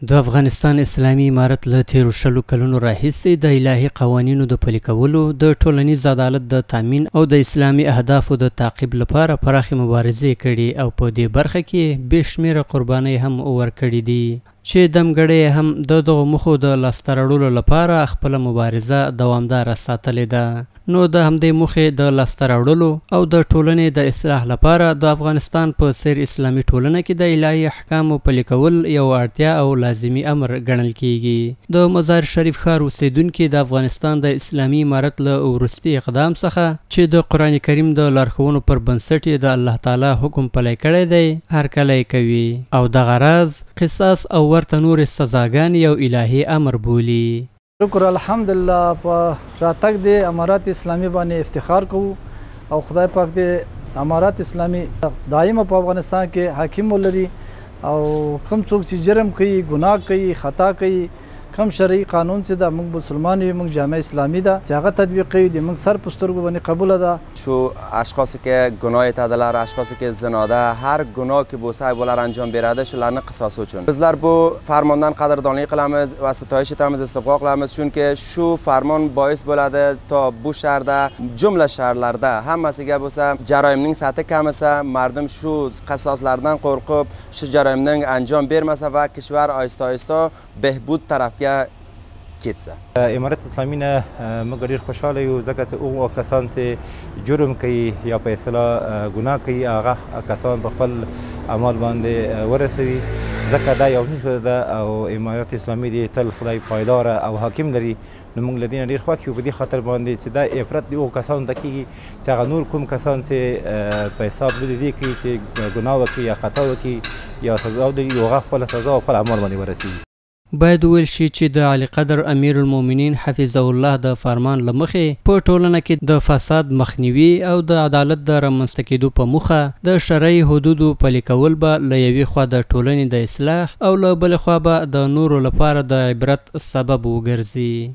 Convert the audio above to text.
د افغانستان اسلامي امارت له تیرو 20 کلونو راهیسې د الهي قوانینو د پلي کولو، د ټولنیز عدالت د تامین او د اسلامي اهدافو د تعقیب لپاره پراخې مبارزې کړي او په دې برخه کې بې شمېره قربانۍ هم ورکړي دي چې دمګړۍ هم د دغو موخو د لاسته راوړلو لپاره خپله مبارزه دوامداره ساتلې ده. نو د همدې موخې د لاسته راوړلو او د ټولنې د اصلاح لپاره د افغانستان په څېر اسلامي ټولنه کې د الهي احکامو پلي کول یو اړتیا او لازمي امر ګڼل کیږي. د مزار شریف ښار اوسیدونکي د افغانستان د اسلامي امارت له وروستي اقدام څخه چې د قرآن کریم د لارښوونو پر بنسټ یې د الله تعالی حکم پلی کړی دی هرکلی کوي او دغه راز قصاص او ورته نورې سزاګانې یو الهي امر بولي. شکر الحمدلله په راتګ د امارات اسلامي باندې افتخار کوو او خدای پاک د امارات اسلامي دایمه په افغانستان کې حاکم ولري او کوم څوک چې جرم کوي، ګناه کوي، خطا کوي، کم شرعي قانون چې دا موږ مسلمان یو، موږ جامعه اسلامی ده چې هغه تطبیق کوي، د موږ سر په سترګو باندې قبول ده. شو اشخاصی که گناه تعدلار، اشخاصی که زناده، هر گناه که بوسه بولار انجام بیراده شلانه قصاصو چون bizlar bu farmondan qadrdonlik qilamiz va sitoyish etamiz, istiqbol qilamiz chunki shu farmon bois bo'ladi ta bu shaharda jumla shaharlarda hammasiga bo'lsa jaroimning sathi kam esa mardum shu qasoslardan qo'rqib shu jaroimning anjom bermasa va kishvar oyista oyista behbud tarafga ketsa. امارت اسلامی نه موږ ډېر خوشحاله یو ځکه چې هغو کسان چې جرم کوي یا په اصطلاح ګناه کوي هغه کسان په خپل اعمال باندې ورسوي، ځکه دا یو نښه ده او امارت اسلامي دی تل خدای پایداره او حاکم لري. نو موږ له دې نه ډېر خوښ یو په دې خاطر باندې چې دا عبرت د هغو کسانو ته کېږي چې هغه نور کوم کسان چې په حساب د دې کوي چې ګناه وکړي یا خطا وکړي یا سزا ولري هغه خپله سزا او خپل اعمال باندې ورسوي. باید وویل شي چې د علی قدر امیر المؤمنین حفظه الله د فرمان له مخې په ټولنه کې د فساد مخنیوي او د عدالت د رامنځته کېدو په موخه د شرعي حدودو پلي کول به له یوې خوا د ټولنې د اصلاح او له بلې خوا به د نورو لپاره د عبرت سبب وګرځي.